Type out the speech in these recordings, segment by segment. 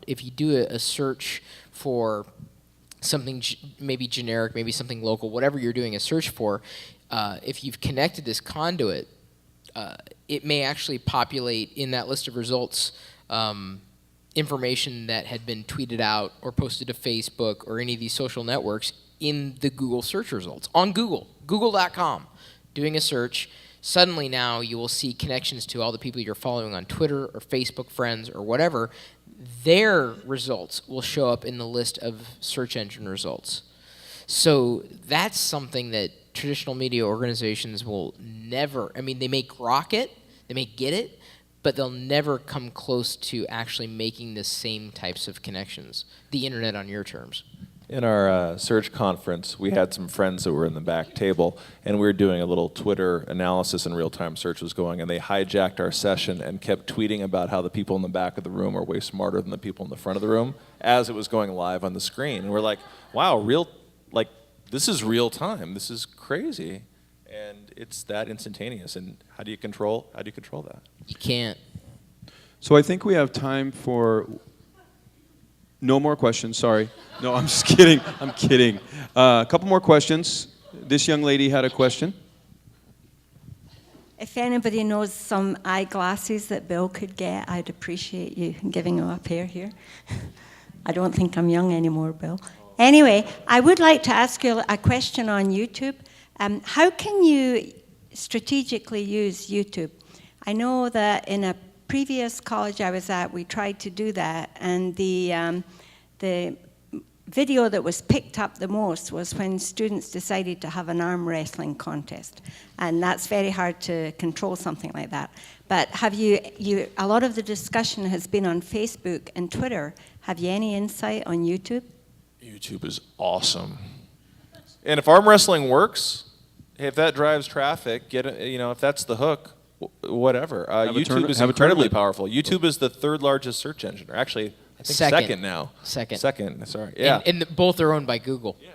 if you do a search for something maybe generic, maybe something local, whatever you're doing a search for, if you've connected this conduit, it may actually populate in that list of results information that had been tweeted out or posted to Facebook or any of these social networks in the Google search results. On Google, google.com, doing a search, suddenly now you will see connections to all the people you're following on Twitter or Facebook friends or whatever. Their results will show up in the list of search engine results. So that's something that traditional media organizations will never, I mean, they may grok it, they may get it, but they'll never come close to actually making the same types of connections, the internet on your terms. In our search conference, we had some friends that were in the back table, and we were doing a little Twitter analysis and real-time search was going, and they hijacked our session and kept tweeting about how the people in the back of the room are way smarter than the people in the front of the room as it was going live on the screen. And we're like, wow, this is real time. This is crazy. And it's that instantaneous. And how do you control that? You can't. So I think we have time for no more questions. Sorry. No, I'm just kidding. I'm kidding. A couple more questions. This young lady had a question. If anybody knows some eyeglasses that Bill could get, I'd appreciate you giving him a pair here. I don't think I'm young anymore, Bill. Anyway, I would like to ask you a question on YouTube. How can you strategically use YouTube? I know that in a previous college I was at, we tried to do that, and the video that was picked up the most was when students decided to have an arm wrestling contest, and that's very hard to control something like that. But have you a lot of the discussion has been on Facebook and Twitter. Have you any insight on YouTube? YouTube is awesome. And if arm wrestling works, if that drives traffic, if that's the hook, whatever. YouTube is incredibly powerful. YouTube is the third largest search engine, or actually, I think second now. Second, sorry. Yeah. And both are owned by Google. Yeah.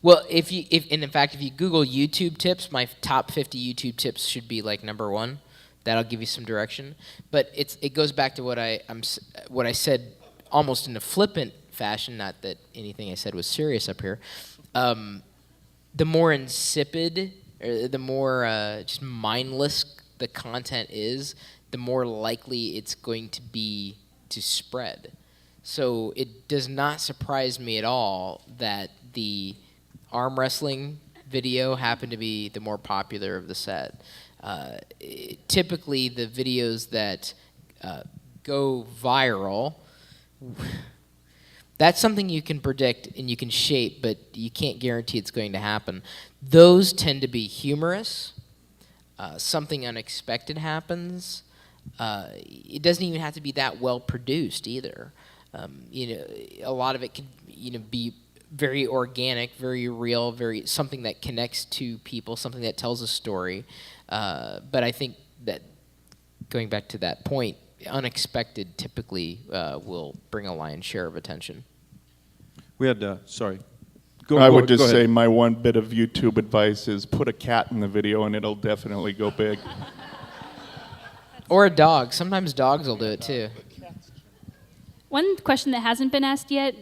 Well, if in fact, if you Google YouTube tips, my top 50 YouTube tips should be like number 1. That'll give you some direction. But it goes back to what I said almost in a flippant fashion, not that anything I said was serious up here. The more insipid, or the more just mindless the content is, the more likely it's going to be to spread. So it does not surprise me at all that the arm wrestling video happened to be the more popular of the set. Typically, the videos that go viral, that's something you can predict and you can shape, but you can't guarantee it's going to happen. Those tend to be humorous. Something unexpected happens. It doesn't even have to be that well produced either. A lot of it can, be very organic, very real, something that connects to people, something that tells a story. But I think that going back to that point, unexpected typically will bring a lion's share of attention. We had, sorry. I would just say my one bit of YouTube advice is put a cat in the video and it'll definitely go big. Or a dog. Sometimes dogs will do it too. One question that hasn't been asked yet,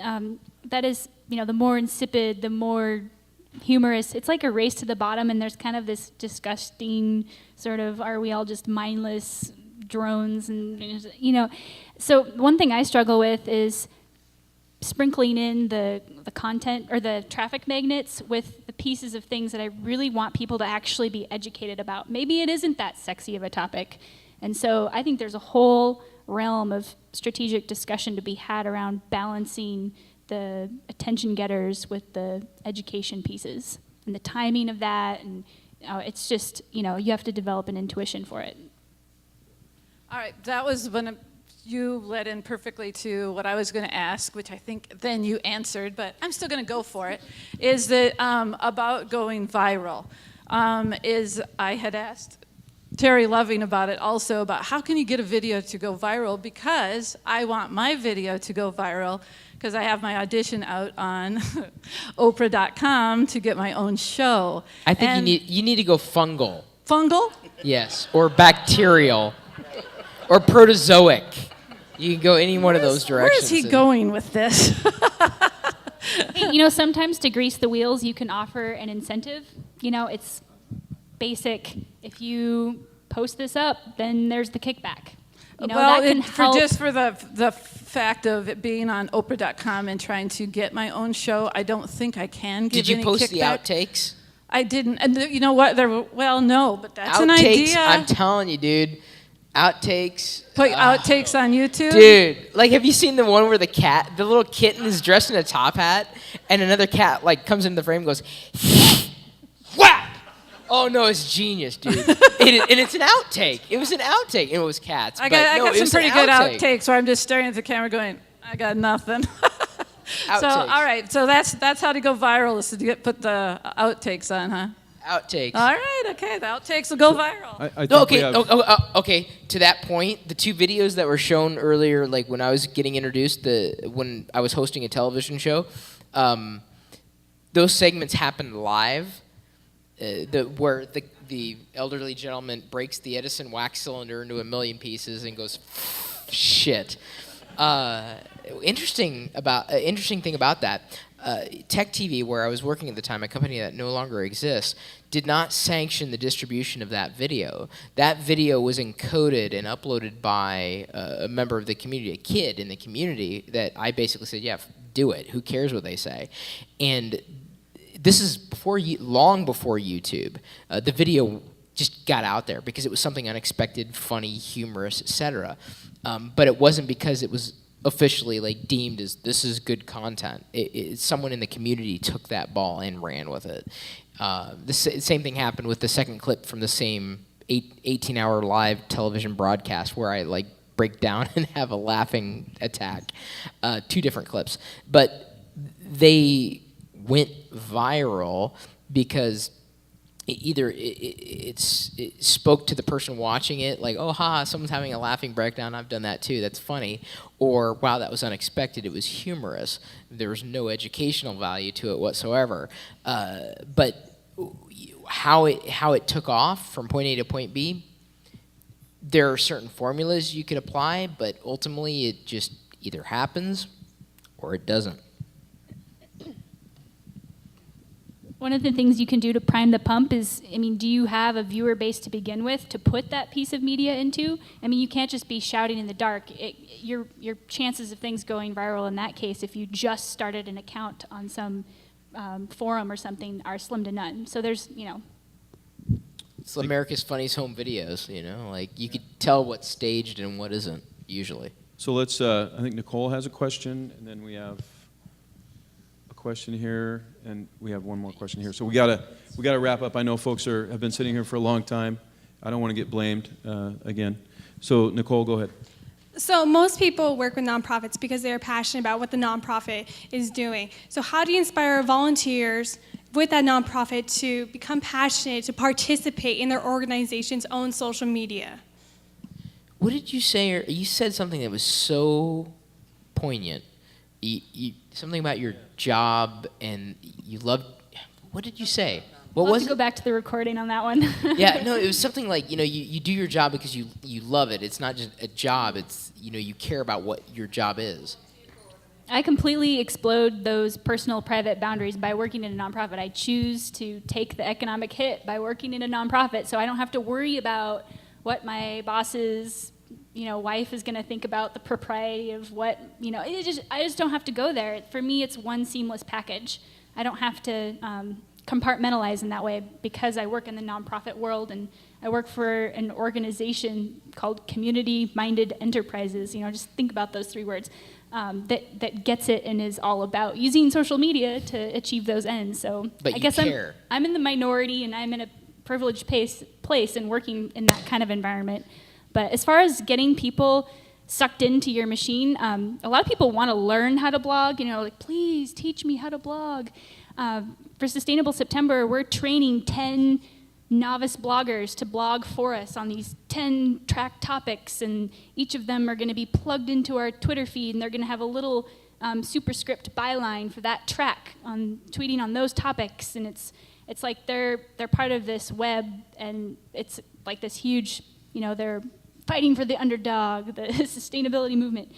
that is, the more insipid, the more humorous. It's like a race to the bottom, and there's kind of this disgusting sort of, are we all just mindless drones? And so one thing I struggle with is sprinkling in the content or the traffic magnets with the pieces of things that I really want people to actually be educated about. Maybe it isn't that sexy of a topic. And so I think there's a whole realm of strategic discussion to be had around balancing the attention getters with the education pieces and the timing of that. And it's just, you have to develop an intuition for it. All right, that was you led in perfectly to what I was going to ask, which I think then you answered, but I'm still going to go for it, is that about going viral. I had asked Terry Loving about it also, about how can you get a video to go viral, because I want my video to go viral, because I have my audition out on Oprah.com to get my own show. I think you need to go fungal. Fungal? Yes, or bacterial, or protozoic. You can go any one of those directions. Where is he going with this? Hey, sometimes to grease the wheels, you can offer an incentive. It's basic. If you post this up, then there's the kickback. Well, that can help. for the fact of it being on Oprah.com and trying to get my own show, I don't think I can give Did you any post kickback. the outtakes? I didn't. And you know what? No, but that's Outtakes, an idea. I'm telling you, dude. Outtakes. Put outtakes on YouTube? Dude, have you seen the one where the little kitten is dressed in a top hat, and another cat comes into the frame and goes, whack! Oh no, it's genius, dude. And it's an outtake. It was an outtake. It was cats. I got it some was pretty an good outtake. outtakes where I'm just staring at the camera going, I got nothing. So, Outtakes. all right. So that's how to go viral, is to put the outtakes on, huh? Outtakes. All right. Okay. The outtakes will go viral. I think Okay, we have, okay. To that point, the two videos that were shown earlier, when I was getting introduced, when I was hosting a television show, those segments happened live. Where the elderly gentleman breaks the Edison wax cylinder into a million pieces and goes, shit. Interesting thing about that. Tech TV, where I was working at the time, a company that no longer exists, did not sanction the distribution of that video. That video was encoded and uploaded by a member of the community, a kid in the community, that I basically said, yeah, do it. Who cares what they say? And this is long before YouTube. The video just got out there because it was something unexpected, funny, humorous, etc. But it wasn't because it was officially deemed as this is good content. Someone in the community took that ball and ran with it. The same thing happened with the second clip from the same 18-hour live television broadcast where I break down and have a laughing attack. Two different clips, but they went viral because it spoke to the person watching it, oh, haha, someone's having a laughing breakdown, I've done that too, that's funny, or wow, that was unexpected, it was humorous, there was no educational value to it whatsoever. But how it took off from point A to point B, there are certain formulas you could apply, but ultimately it just either happens or it doesn't. One of the things you can do to prime the pump is, do you have a viewer base to begin with to put that piece of media into? You can't just be shouting in the dark. Your chances of things going viral in that case, if you just started an account on some forum or something, are slim to none. So there's, It's America's Funniest Home Videos, you could tell what's staged and what isn't, usually. So let's, I think Nicole has a question, and then we have a question here, and we have one more question here. So we gotta wrap up. I know folks have been sitting here for a long time. I don't want to get blamed again. So Nicole, go ahead. So most people work with nonprofits because they're passionate about what the nonprofit is doing. So how do you inspire volunteers with that nonprofit to become passionate, to participate in their organization's own social media? What did you say? You said something that was so poignant. Something about your job and you loved. What did you say? What I'll was have it? to go back to the recording on that one. Yeah, no, it was something like, you do your job because you love it. It's not just a job. It's, you care about what your job is. I completely explode those personal private boundaries by working in a nonprofit. I choose to take the economic hit by working in a nonprofit, so I don't have to worry about what my boss's wife is going to think about the propriety of what, I just don't have to go there. For me, it's one seamless package. I don't have to compartmentalize in that way because I work in the nonprofit world and I work for an organization called Community-Minded Enterprises. Just think about those three words. That gets it and is all about using social media to achieve those ends. So But I guess care. I'm in the minority and I'm in a privileged place and working in that kind of environment. But as far as getting people sucked into your machine, a lot of people want to learn how to blog, please teach me how to blog. For Sustainable September, we're training 10 novice bloggers to blog for us on these 10 track topics, and each of them are going to be plugged into our Twitter feed, and they're going to have a little superscript byline for that track on tweeting on those topics, and it's like they're part of this web, and it's like this huge, they're fighting for the underdog, the sustainability movement.